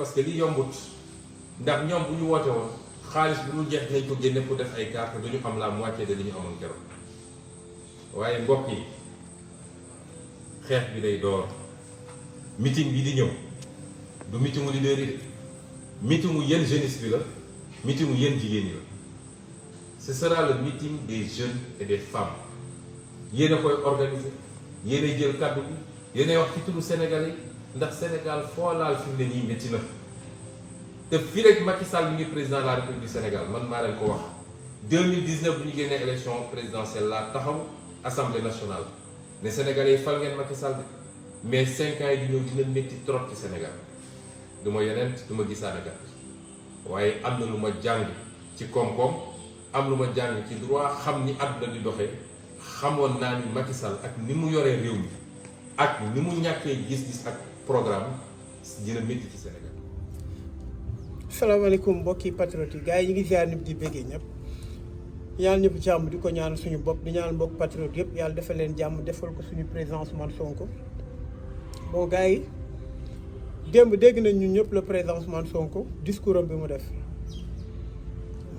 parce que li yombut ndax ñoom bu ñu woote woon xaalis bu ñu jeex nañ ko génne pour def ay carte duñu am la moitié de li ñu amoon keroog waaye mbokk yi xeex bi day door meeting bi di ñëw du meetingu leader yi de meetingu yéen jeunesse bi la meetingu yéen jigéen ñi la ce sera le meeting des jeunes et des femmes yéen a koy organiser yéen a jël kàddu bi yéen a wax ci turu Sénégal yi ndax Sénégal foo laal fi mu ne nii métti na te fii rek Macky Sall mi ngi président de la République du Sénégal man maa leen ko wax 2019 bu ñu génnee élection présidentielle laa taxaw assemblée nationale ne Sénégalais yi fal ngeen Macky Sall mais 5 ans yi di ñëw dina métti trop ci Sénégal du ma yeneen du ma gisaane kat waaye am na lu ma jàng ci koom-koom am lu ma jàng ci droit xam ni àdduna di doxee xamoon naa ni Macky Sall ak ni mu yoree réew mi ak ni mu ñàkkee gis-gis ak programme dina métti ci Sénégal. salaamaaleykum mbokki patriote yi gars yi ñu ngi ziar nit di béggee ñëpp ñaan ñëpp jàmm di ko ñaan suñu bopp di ñaan mbokk patriote yëpp yàlla defal leen jàmm defal ko suñu président Ousmane Sonko. bon gars yi démb dégg nañ ñun ñëpp le président Ousmane Sonko discours am bi mu def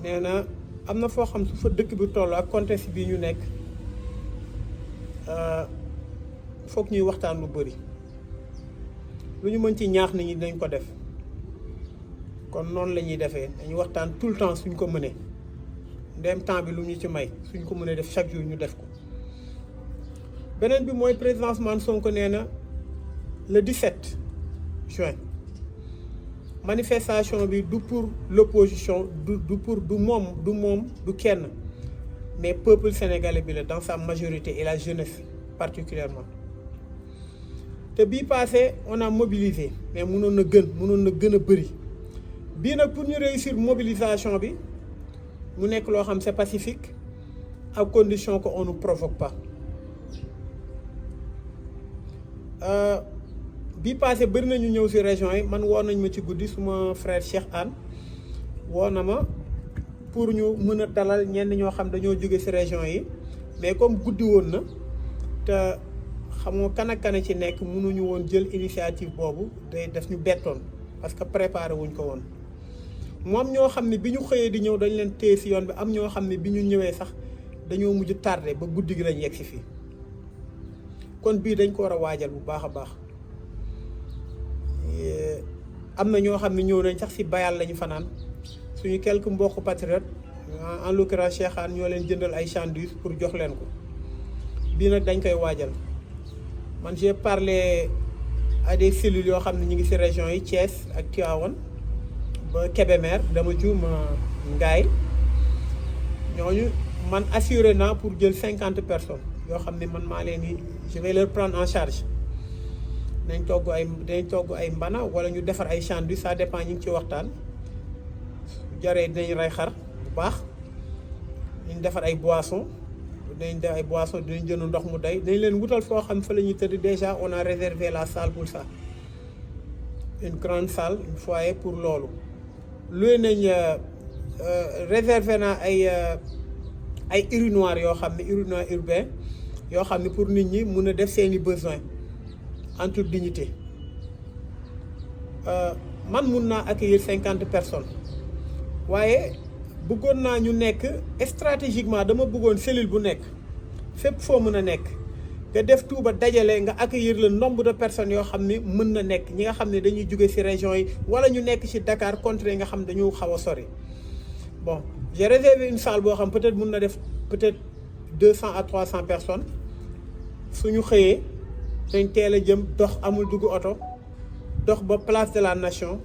nee na am na foo xam su fa dëkk bi toll ak contexte bi ñu nekk foog ñuy waxtaan lu bëri lu ñu mën ci ñaax nit ñi dinañ ko def kon noonu la ñuy defee dañuy waxtaan tout le temps suñ ko mënee ndem temps bi lu ñu ci may suñ ko mënee def chaque jour ñu def ko beneen bi mooy président Ousmane Sonko nee na le 17 juin manifestation bi du pour l'opposition du moom du kenn mais peuple sénégalais bi la dans sa majorité et la jeunesse particulièrement te bii passé on a mobilisé mais mënoon na gën a bëri bii nag pour ñu réussir mobilisation bi mu nekk loo xam c'est pacifique à condition que on ne provoque pas bii passé bëri nañu ñëw ci région yi man woo nañ ma ci guddi suma frère Cheikh Anne woo na ma pour ñu mën a dalal ñenn ñoo xam dañoo jóge ci région yi mais comme guddi woon na te xam nga kan ci nekk mënuñu woon jël initiative boobu day def ñu bettoon parce que préparé wuñ ko woon moom ñoo xam ne bi ñu xëyee di ñëw dañ leen téye ci yoon bi am ñoo xam ne bi ñu ñëwee sax dañoo mujj tardé ba guddi gi lañ yegg ci fii kon bii dañ ko war a waajal bu baax a baax am na ñoo xam ne ñëw nañ sax ci bayal lañu fanaan suñu quelques mbokk patriotes en l'occurrence Cheikh Anne ñoo leen jëndal ay sandwich pour jox leen ko bii nag dañ koy waajal man j'ai parlé à des cellules yoo xam ne ñu ngi ci région yi Thiès ak Tivaouane ba Kébémer dama juum Ngaye ñooñu man assuré naa pour jël 50 personnes yoo xam ne man maa leen di je vais leur prendre en charge dañ togg ay mbana wala ñu defar ay sandwich ça dépend ñu ngi ci waxtaan jaree dinañ rey xar bu baax ñu defar ay boissons dinañ def ay boissons dinañ jënd ndox mu day dañ leen wutal foo xam fa la ñuy tëdd déjà on a réservé la salle pour ça une grande salle un foyer pour loolu luy nañ réservé na ay urinoir yoo xam ne urinoir urbain yoo xam ne pour nit ñi mun a def seeni besoin en toute dignité man mun naa accueillir 50 personnes waaye bëggoon naa ñu nekk stratégiquement dama bëggoon cellule bu nekk fépp foo mën a nekk nga def tout ba dajale nga accueillir le nombre de personnes yoo xam ne mën na nekk ñi nga xam ne dañuy jóge ci région yi wala ñu nekk ci Dakar contre yi nga xam dañu xaw a sori bon j'ai réservé une salle boo xam peut-être mën na def peut-être 200 à 300 personnes suñu xëyee dañ teel a jëm dox amul dugg oto dox ba place de la nation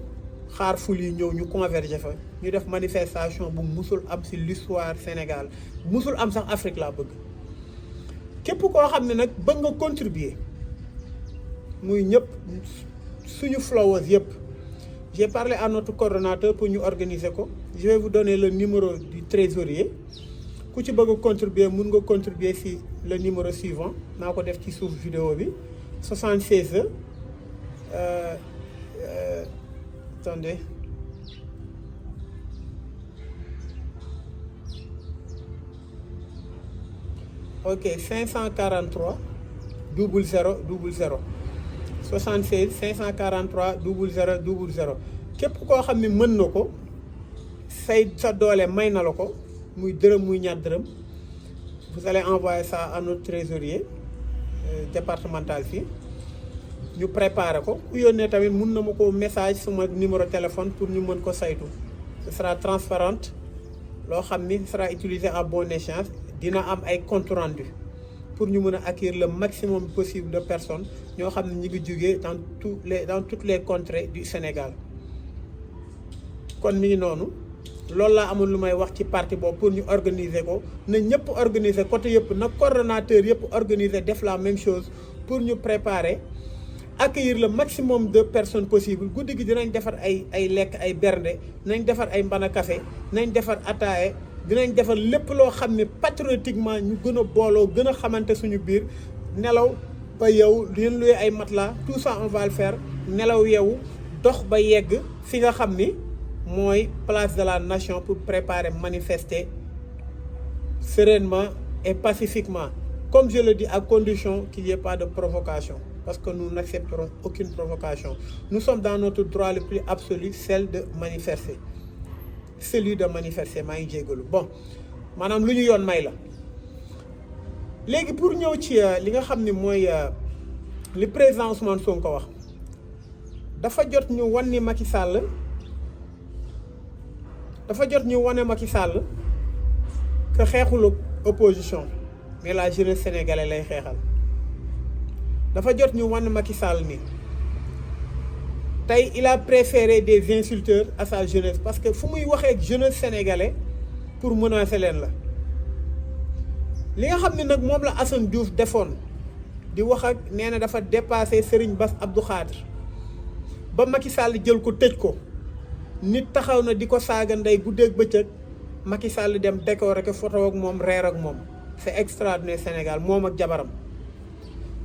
xaar ful yi ñëw ñu converger fa ñu def manifestation bu musul am ci l'histoire Sénégal musul am sax Afrique laa bëgg képp koo xam ne nag bëgg nga contribuer muy ñëpp suñu flowers yëpp j'ai parlé à notre coordonnateur pour ñu organiser ko je vais vous donner le numéro du trésorier ku ci bëgg a contribuer mun nga contribuer ci le numéro suivant naa ko def ci suuf vidéo bi 76 attendez ok 543 00 00 76 543 00 00 képp koo xam ne mën na ko sa doole may na la ko muy dërëm muy ñaar dërëm vous allez envoyer ça à notre trésorier départemental fii ñu préparer ko ku yónnee tamit mun na ma ko message suma numéro téléphone pour ñu mën ko saytu ce sera transparent loo xam ni sera utilisé à bon escient dina am ay compte rendu pour ñu mën a accueillir le maximum possible de personnes ñoo xam ne ñu ngi jugee dans toutes les contrées du Sénégal kon mi ngi noonu loolu laa amul lu may wax ci parti boobu pour ñu organiser ko na ñëpp organiser côté yëpp na coordonnateur yëpp organiser def la même chose pour ñu préparer accueillir le maximum de personnes possible guddi gi dinañ defar ay lekk ay bernde dinañ defar ay mbana café dinañ defar ataaye dinañ defar lépp loo xam ne patriotiquement ñu gën a booloo gën a xamante suñu biir nelaw ba yow leen luy ay matelas tout ça on va le faire nelaw yow dox ba yegg fi nga xam ni mooy place de la nation pour préparer manifester sereinement et pacifiquement comme je le dis à condition qu'il n'y ait pas de provocation parce que nous n'accepterons aucune provocation nous sommes dans notre droit le plus absolu celle de manifester celui de manifester maa ngi jégalu bon maanaam lu ñu yoon may la léegi pour ñëw ci li nga xam ni mooy li président Ousmane Sonko wax dafa jot ñu wan ni Macky Sall que xeexul opposition mais la jeunesse sénégalaise lay xeexal dafa jot ñu wan Macky Sall ni tey il a préféré des insulteurs à sa jeunesse parce que fu muy waxee ak jeunesse sénégalais pour menacer leen la li nga xam ne nag moom la Assane Diouf defoon di wax ak nee na dafa dépassé Serigne Bass Abdou Khadre ba Macky Sall jël ko tëj ko nit taxaw na di ko saaga ndey guddeeg bëccëg Macky Sall dem décorer ko photo ak moom reer ak moom c'est extraordinaire Sénégal moom ak jabaram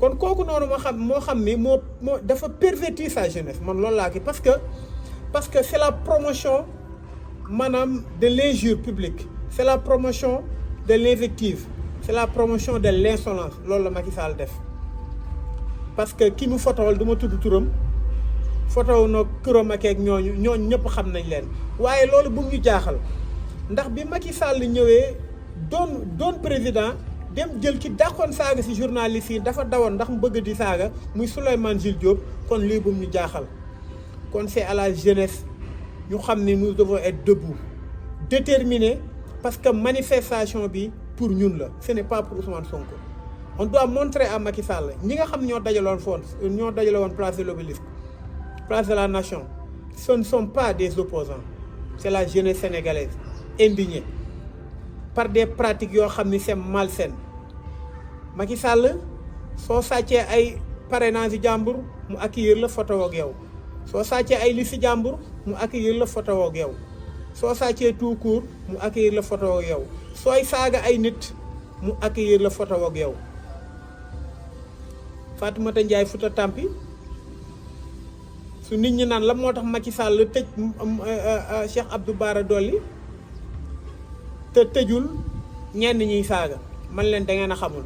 kon kooku noonu moo xam ni moo dafa pervertir sa jeunesse man loolu laa ki parce que c'est la promotion maanaam de l'injure publique c'est la promotion de l'invective c'est la promotion de l'insolence loolu la Macky Sall def parce que ki mu fotowal du ma tudd turam fotow na këram ak ñooñu ñëpp xam nañ leen waaye loolu bu ñu jaaxal ndax bi Macky Sall ñëwee doon président dem jël ki dàqoon saaga ci journaliste yi dafa dawoon ndax mu bëgg di saaga muy Souleymane Jules Diop kon lii bu ñu jaaxal kon c'est à la jeunesse ñu xam ni nous devons être debout déterminés parce que manifestation bi pour ñun la ce n'est pas pour Ousmane Sonko on doit montrer à Macky Sall ñi nga xam ñoo dajale woon place de l'Obélisque place de la nation ce ne sont pas des opposants c'est la jeunesse sénégalaise indignée par des pratiques yoo xam ni c'est malsaine Macky Sall soo sàccee ay parrainage jàmbur mu accueillir la photo ak yow soo sàccee ay liste jàmbur mu accueillir la photo ak yow soo sàccee tout court mu accueillir la photo ak yow sooy saaga ay nit mu accueillir la photo ak yow Fatoumata Ndiaye Fouta Tampi su nit ñi naan la moo tax Macky Sall tëj Cheikh Abdou Bara Dolly te tëjul ñenn ñiy saaga man leen da ngeen a xamul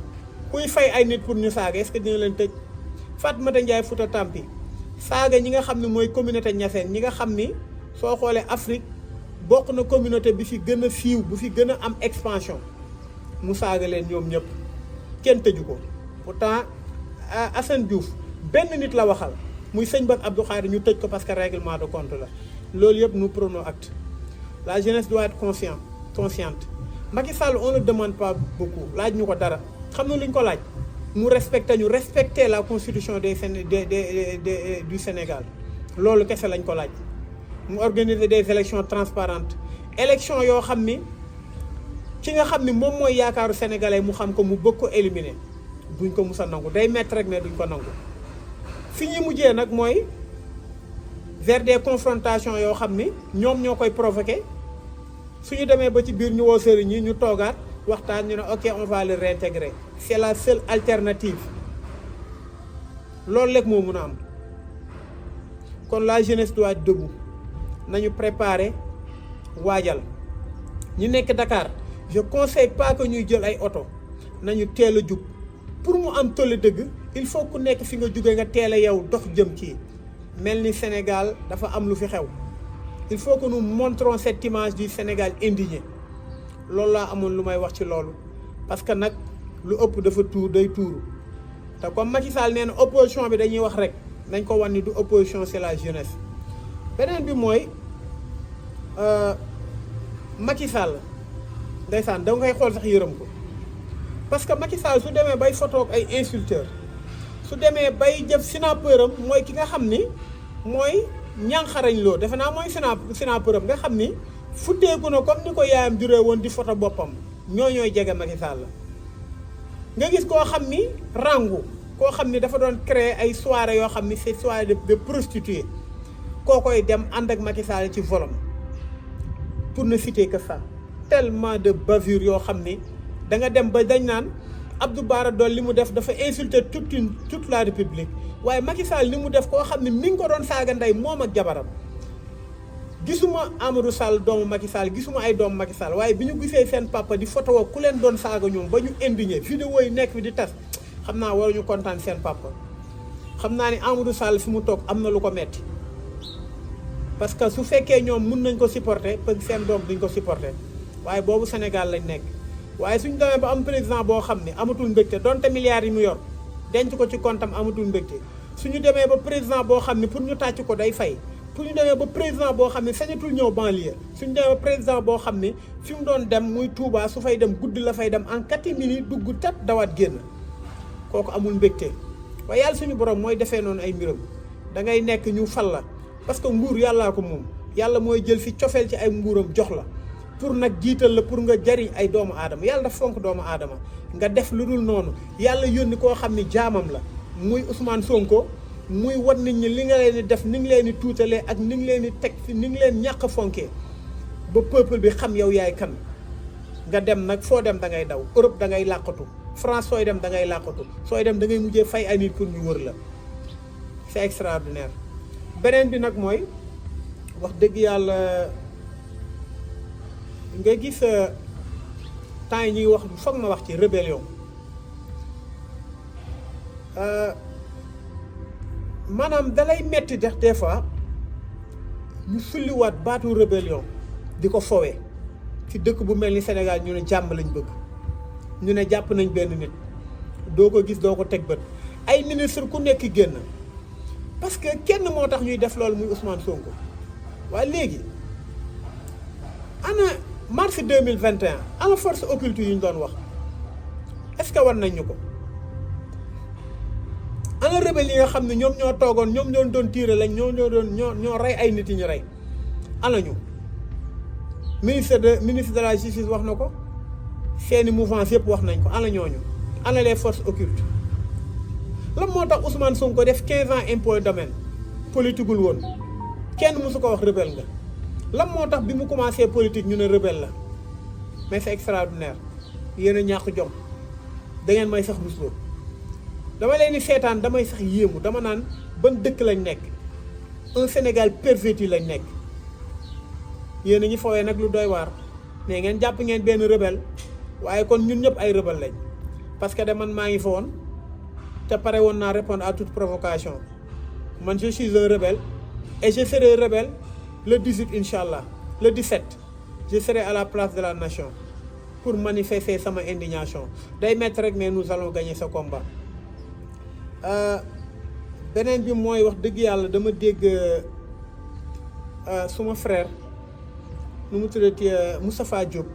kuy fay ay nit pour ñu saaga est-ce que dina leen tëj Fatoumata Ndiaye Fouta Tampi saaga ñi nga xam ne mooy communauté Niassène ñi nga xam ni soo xoolee Afrique bokk na communauté bi fi gën a siiw bu fi gën a am expansion mu saaga leen ñoom ñëpp kenn tëju ko pourtant Assane Diouf benn nit la waxal muy sëñ Bass Abdou Khadre ñu tëj ko parce que règlement de compte la loolu yëpp nous prenons acte la jeunesse doit être consciente Macky Sall on ne demande pas beaucoup laaj ñu ko dara xam na lu ñu ko laaj mu respecter la constitution du Sénégal loolu kese lañ ko laaj mu organiser des élections transparentes élections yoo xam ni ki nga xam ni moom mooy yaakaaru sénégalais mu xam ko mu bëgg ko éliminer duñ ko mus a nangu day mettre rek mais duñ ko nangu fi ñuy mujjee nag mooy vers des confrontations yoo xam ni ñoom ñoo koy provoquer suñu demee ba ci biir ñu woo sëriñ yi ñu toogaat waxtaan ñu ne ok on va le réintégrer c'est la seule alternative loolu rek moo mun a am kon la jeunesse doit être debout nañu préparer waajal ñu nekk Dakar je conseille pas que ñuy jël ay oto nañu teel a jug pour mu am tolle dëgg il faut ku nekk fi nga jóge nga teel a yow dox jëm ci mel ni Sénégal dafa am lu fi xew il faut que nous montrons cette image du Sénégal indigné loolu laa amoon lu may wax ci loolu parce que nag lu ëpp dafa day tuuru te comme Macky Sall nee na opposition bi dañuy wax rek nañ ko wan ni du opposition c'est la jeunesse beneen bi mooy Macky Sall ndeysaan da ngay xool sax yërëm ko parce que Macky Sall su demee bay photo ak ay insulteurs su demee bay jëf snapeur am mooy ki nga xam ni mooy ñànxarañ loo defe naa mooy snapeur am nga xam ni futteeku na comme ni ko yaayam juree woon di photo boppam ñooy jege Macky Sall nga gis koo xam ni rangu koo xam ni dafa doon créer ay soirées yoo xam ni c'est soirée de prostituées koo koy dem ànd ak Macky Sall ci volam pour ne citer que ça tellement de bavures yoo xam ni da nga dem ba dañ naan Abdou Bara Dolly li mu def dafa insulter toute la République waaye Macky Sall li mu def koo xam ne mi ngi ko doon saaga ndey moom ak jabaram gisuma Amadou Sall doomu Macky Sall gisuma ay doomu Macky Sall waaye bi ñu gisee seen papa di photo ku leen doon saaga ñoom ba ñu indigné vidéo yi nekk fi di tas xam naa waruñu kontaan seen papa xam naa ni Amadou Sall fi mu toog am na lu ko metti parce que su fekkee ñoom mun nañ ko supporter parce que seen doom duñ ko supporter waaye boobu Sénégal lañ nekk waaye suñu demee ba am président boo xam ne amatul mbégte donte milliards yi mu yor denc ko ci compte am amatul mbégte suñu demee ba président boo xam ne pour ñu tàcc ko day fay pour ñu demee ba président boo xam ne sañatul ñëw banlieue suñu demee ba président boo xam ne fi mu doon dem muy Touba su fay dem guddi la fay dem en 4 minutes dugg tat dawaat génn kooku amul mbégte waaye yàlla suñu borom mooy defee noonu ay mbiram da ngay nekk ñu fal la parce que nguur yàllaa ko moom yàlla mooy jël fi cofeel ci ay nguuram jox la pour nag jiital la pour nga jariñ ay doomu aadama yàlla dafa fonk doomu aadama nga def lu dul noonu yàlla yónni koo xam ni jaamam la muy Ousmane Sonko muy wan nit ñi li nga leen di def ni ngi leen di tuutalee ak ni ngi leen di teg fi ni ngi leen ñàkk fonkee ba peuple bi xam yow yaay kan nga dem nag foo dem da ngay daw Europe da ngay làqatu France sooy dem da ngay làqatu sooy dem da ngay mujjee fay ay nit pour ñu wër la c'est extraordinaire beneen bi nag mooy wax dëgg yàlla nga gis temps yi ñuy wax foog ma wax ci rébellion maanaam dalay metti def des fois ñu sulliwaat baatu rébellion di ko fowee ci dëkk bu mel ni Sénégal ñu ne jàmm lañ bëgg ñu ne jàpp nañ benn nit doo ko gis doo ko teg bët ay ministre ku nekk génn parce que kenn moo tax ñuy def loolu muy Ousmane Sonko waaye léegi ana mars 2021 ana force occulte yi ñu doon wax est-ce que war nañ ñu ko ana rebelle yi nga xam ne ñoom ñoo toogoon ñoom ñoo doon tiire lañ ñoo rey ay nit yi ñu rey ana ñu ministre de la justice wax na ko seeni mouvance yëpp wax nañ ko ana ñooñu ana les forces occultes lan moo tax Ousmane Sonko def 15 ans impôt domaine politiqueul woon kenn mësu ko wax rebelle nga lan moo tax bi mu commencé politique ñu ne rebelle la mais c'est extraordinaire yéen a ñàkk jom da ngeen may sax rusloo dama leen di seetaan damay sax yéemu dama naan ban dëkk lañ nekk un Sénégal perverti lañ nekk yéen a ngi fowee nag lu doy waar mais ngeen jàpp ngeen benn rebelle waaye kon ñun ñëpp ay rebelle lañ parce que de man maa ngi fa woon te pare woon naa répondre à toute provocation man je suis un rebelle et je serai rebelle le 18 inchallah le 17 je serai à la place de la nation pour manifester sama indignation day mettre rek mais nous allons gagner ce combat. beneen bi mooy wax dëgg yàlla dama dégg suma frère nu mu tuddati Moustapha Diop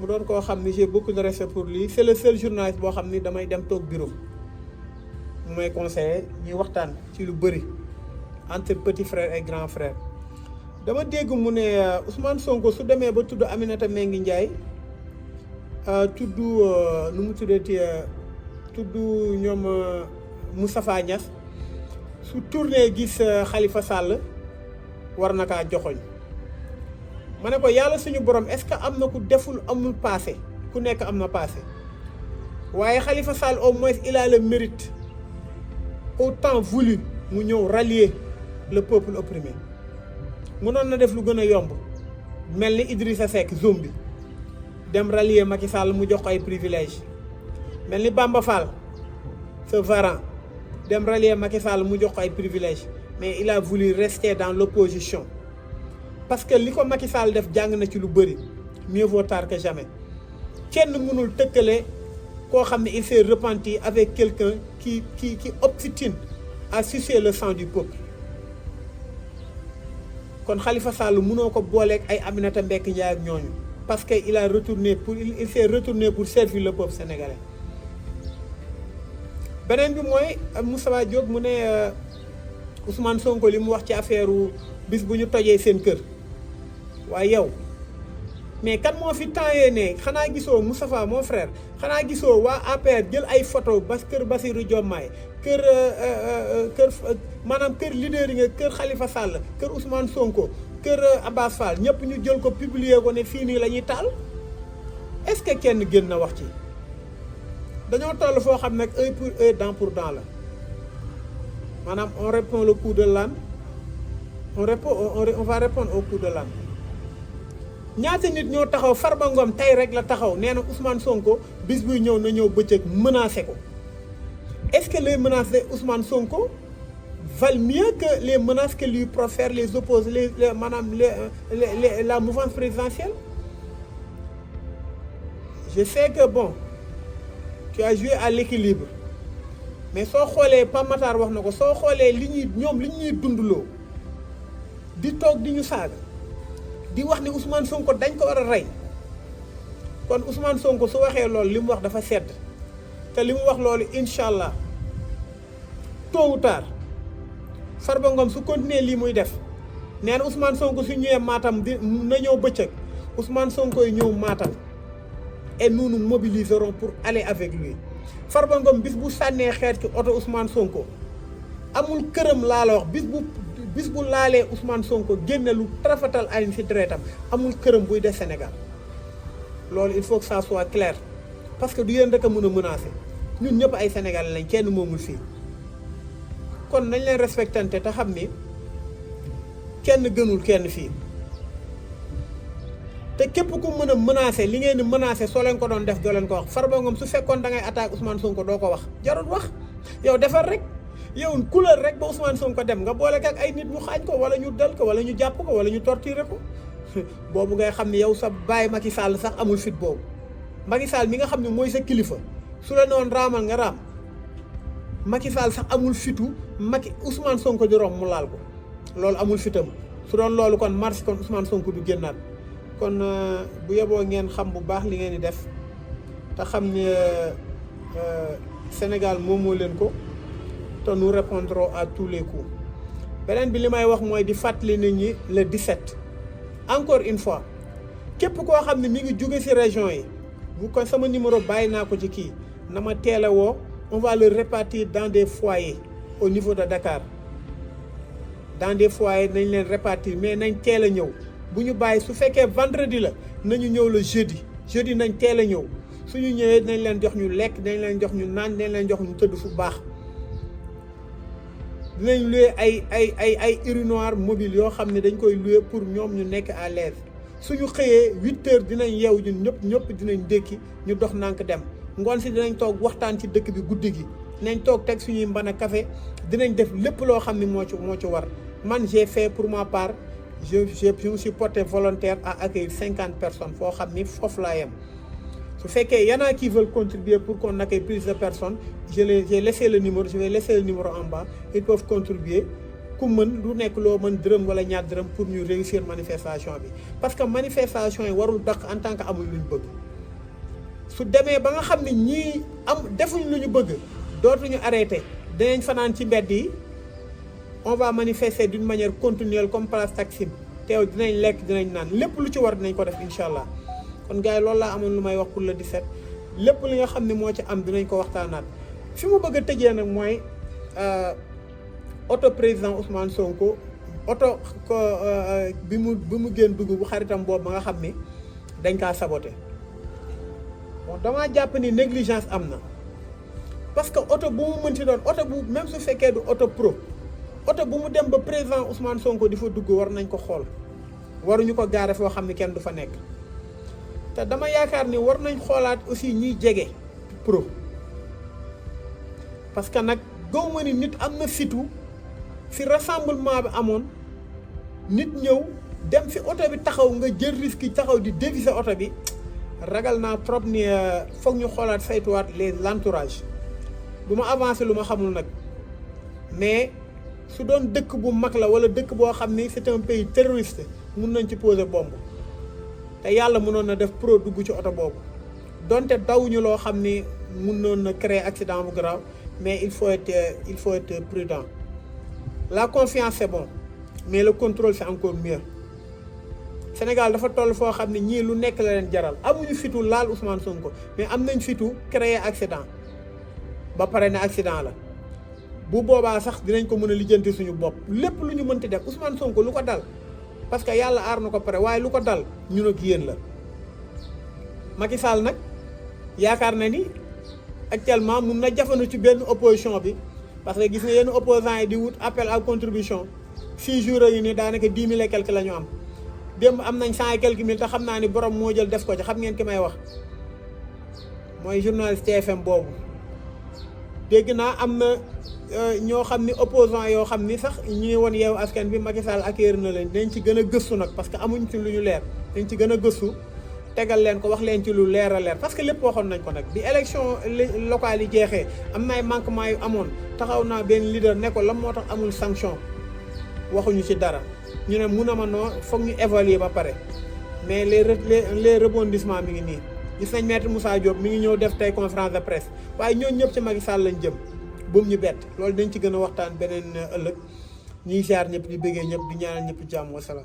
mu doon koo xam ni j'ai beaucoup de respect pour lui c'est le seul journaliste boo xam ni damay dem toog bureau mu may conseiller ñuy waxtaan ci lu bëri entre petit frère et grand frère dama dégg mu ne Ousmane Sonko su demee ba tudd Aminata Mbengue Ndiaye tudd nu mu tuddati tudd ñoom Moustapha Niasse su tourné gis Khalifa Sall war na kaa joxoñ ma ne ko yàlla suñu borom est-ce que am na ku deful amul passé ku nekk am na passé waaye Khalifa Sall au moins il a le mérite au temps voulu mu ñëw rallier le peuple opprimé mënoon na def lu gën a yomb mel ni Idrissa Seck zombie dem rallier Macky Sall mu jox ko ay privilèges mel ni Bamba Fall ce varan dem rallier Macky Sall mu jox ko ay privilèges mais il a voulu rester dans l'opposition parce que li ko Macky Sall def jàng na ci lu bëri mieux vaut tard que jamais kenn mënul tëkkale koo xam ne il s'est repenti avec quelqu'un qui obstine à sucer le sang du peuple kon Khalifa Sall mënoo ko booleeg ay Aminata Mbengue Ndiaye ak ñooñu parce que il s'est retourné pour servir le peuple sénégalais. beneen bi mooy Moustapha Diop mu ne Ousmane Sonko li mu wax ci affaire bis bu ñu tojee seen kër waaye yow mais kan moo fi taayee ne xanaa gisoo Moustapha mon frère xanaa gisoo waa APR jël ay photo kër Bassirou Diomaye kër maanaam kër leader yi nga kër Khalifa Sall kër Ousmane Sonko kër Abbas Fall ñëpp ñu jël ko publier ko ne fii nii la ñuy taal est-ce que kenn gën na wax ci dañoo toll foo xam nag œil pour œil dent pour dent la maanaam on répond le coup de l'âne on va répondre au coup de l'âne ñaata nit ñoo taxaw Farba Ngom tey rek la taxaw nee na Ousmane Sonko bis buy ñëw na ñëw bëccëg menacé ko est-ce que les menaces de Ousmane Sonko valent mieux que les menaces que lui profèrent les opposés la mouvance présidentielle? Je sais que bon tu as joué à l'équilibre mais soo xoolee Pape Matar wax na ko soo xoolee li ñuy dundloo di toog di ñu saaga di wax ni Ousmane Sonko dañ ko war a rey kon Ousmane Sonko su waxee loolu li mu wax dafa sedd te li mu wax loolu incha allah tôt ou tard Farba Ngom su continuer lii muy def nee na Ousmane Sonko su ñëwee Matam na ñëw bëccëg Ousmane Sonko yi ñëw Matam et nous nous mobiliserons pour aller avec lui Farba Ngom bis bu sànnee xeer ci oto Ousmane Sonko amul këram laa la wax bis bu laalee Ousmane Sonko génne lu trafatal ay ci deretam amul këram buy def Sénégal loolu il faut que ça soit clair parce que du yéen rek a mën a menacer ñun ñëpp ay Sénégalais lañ kenn moomul fii kon nañ leen respectante te xam ni kenn gënul kenn fii te képp ku mën a menacer li ngeen di menacer soo leen ko doon def doo leen ko wax Farba Ngom su fekkoon da ngay attaque Ousmane Sonko doo ko wax jarul wax yow defar rek yow couleur rek ba Ousmane Sonko dem nga boole ak ay nit ñu xaañ ko wala ñu dal ko wala ñu jàpp ko wala ñu torturer ko boobu ngay xam ne yow sa baay Macky Sall sax amul fit boobu Macky Sall mi nga xam ne mooy sa kilifa su la noon raamal nga raam Macky Sall sax amul fitu Ousmane Sonko di romb mu laal ko loolu amul fitam su doon loolu kon mars kon Ousmane Sonko du génnaat kon bu yeboo ngeen xam bu baax li ngeen di def te xam ne Sénégal moom moo leen ko te nous répondrons à tous les coups beneen bi li may wax mooy di fàttali nit ñi le 17 encore une fois képp koo xam ne mi ngi jóge ci région yi bu ko sama numéro bàyyi naa ko ci kii na ma teel a woo on va le répartir dans des foyers au niveau de Dakar dans des foyers nañ leen répartir mais nañ teel a ñëw bu ñu bàyyi su fekkee vendredi la nañu ñëw le jeudi nañ teel a ñëw suñu ñëwee nañ leen jox ñu lekk nañ leen jox ñu naan nañ leen jox ñu tëdd fu baax dinañ louer ay urinoir mobile yoo xam ne dañ koy louer pour ñoom ñu nekk à l'aise suñu xëyee 8 heures dinañ yeew ñun ñëpp dinañ dékki ñu dox nànk dem ngoon si dinañ toog waxtaan ci dëkk bi guddi gi dinañ toog teg suñuy mbana café dinañ def lépp loo xam ne moo ci war man j'ai fait pour ma part je me suis porté volontaire à accueillir 50 personnes foo xam ni foofu laa yem su fekkee y en a qui veulent contribuer pour qu'on accueille plus de personnes j'ai laissé le numéro je vais laisser le numéro en bas ils peuvent contribuer ku mën lu nekk loo mën dërëm wala ñaar dërëm pour ñu réussir manifestation bi parce que manifestation yi warul daq en tant que amul lu ñu bëgg su demee ba nga xam ne ñii defuñ lu ñu bëgg dootuñu arrêté dinañ fanaan ci mbedd yi on va manifester d'une manière continuelle comme place Taksim teew dinañ lekk dinañ naan lépp lu ci war dinañ ko def incha allah kon gars yi loolu laa amoon lu may wax pour le 17 lépp li nga xam ne moo ci am dinañ ko waxtaanaat fi mu bëgg a tëjee nag mooy oto président Ousmane Sonko oto ko bi mu génn dugg bu xaritam boobu ba nga xam ni dañ kaa saboté bon damaa jàpp ni négligence am na parce que oto bu mu mënti doon oto bu même su fekkee du oto pro oto bu mu dem ba président Ousmane Sonko di fa dugg war nañ ko xool waruñu ko gaare foo xam ne kenn du fa nekk te dama yaakaar ni war nañ xoolaat aussi ñuy jege pro parce que nag gaw ma ni nit am na fitu fi rassemblement bi amoon nit ñëw dem fi oto bi taxaw nga jël risque taxaw di déviser oto bi ragal naa trop ni foog ñu xoolaat saytuwaat l'entourage du ma avancer lu ma xamul nag mais su doon dëkk bu mag la wala dëkk boo xam ni c'est un pays terroriste mun nañ ci poser bombe te yàlla mënoon na def pro dugg ci oto boobu donte dawuñu loo xam ni mënoon na créer accident bu grave mais il faut être prudent. La confiance c'est bon mais le contrôle c'est encore mieux. Sénégal dafa toll foo xam ne ñii lu nekk la leen jaral amuñu fitu laal Ousmane Sonko mais am nañ fitu créer accident ba pare ne accident la bu boobaa sax dinañ ko mën a lijjanti suñu bopp lépp lu ñu mënti def Ousmane Sonko lu ko dal parce que yàlla aar na ko pare waaye lu ko dal ñun ak yéen la. Macky Sall nag yaakaar na ni actuellement mun na jafandu ci benn opposition bi parce que gis nga yenn opposants yi di wut appel à contribution 6 jours yi nii daanaka 10 000 et quelque la ñu am. démb am nañ 100 et quelques mille te xam naa ni borom moo jël def ko ci xam ngeen ki may wax mooy journaliste TFM boobu dégg naa am na ñoo xam ni opposant yoo xam ni sax ñu ngi woon Yewwi Askan Wi Macky Sall accueillir na leen dañ ci gën a gëstu nag parce que amuñ ci lu ñu leer dañ ci gën a gëstu tegal leen ko wax leen ci lu leer a leer parce que lépp waxoon nañ ko nag bi élection locale yi jeexee am na ay manquement yu amoon taxaw naa benn leader ne ko lan moo tax amul sanction waxuñu ci dara. ñu ne mun a ma noo foog ñu évaluer ba pare mais les rebondissements mi ngi nii gis nañ maître Moussa Diop mi ngi ñëw def tey conférence de presse waaye ñooñu ñëpp ci Macky Sall lañ jëm buum ñu bett loolu dañ ci gën a waxtaan beneen ëllëg ñuy ziar ñëpp di bëggee ñëpp di ñaanal ñëpp jàmm wasalaam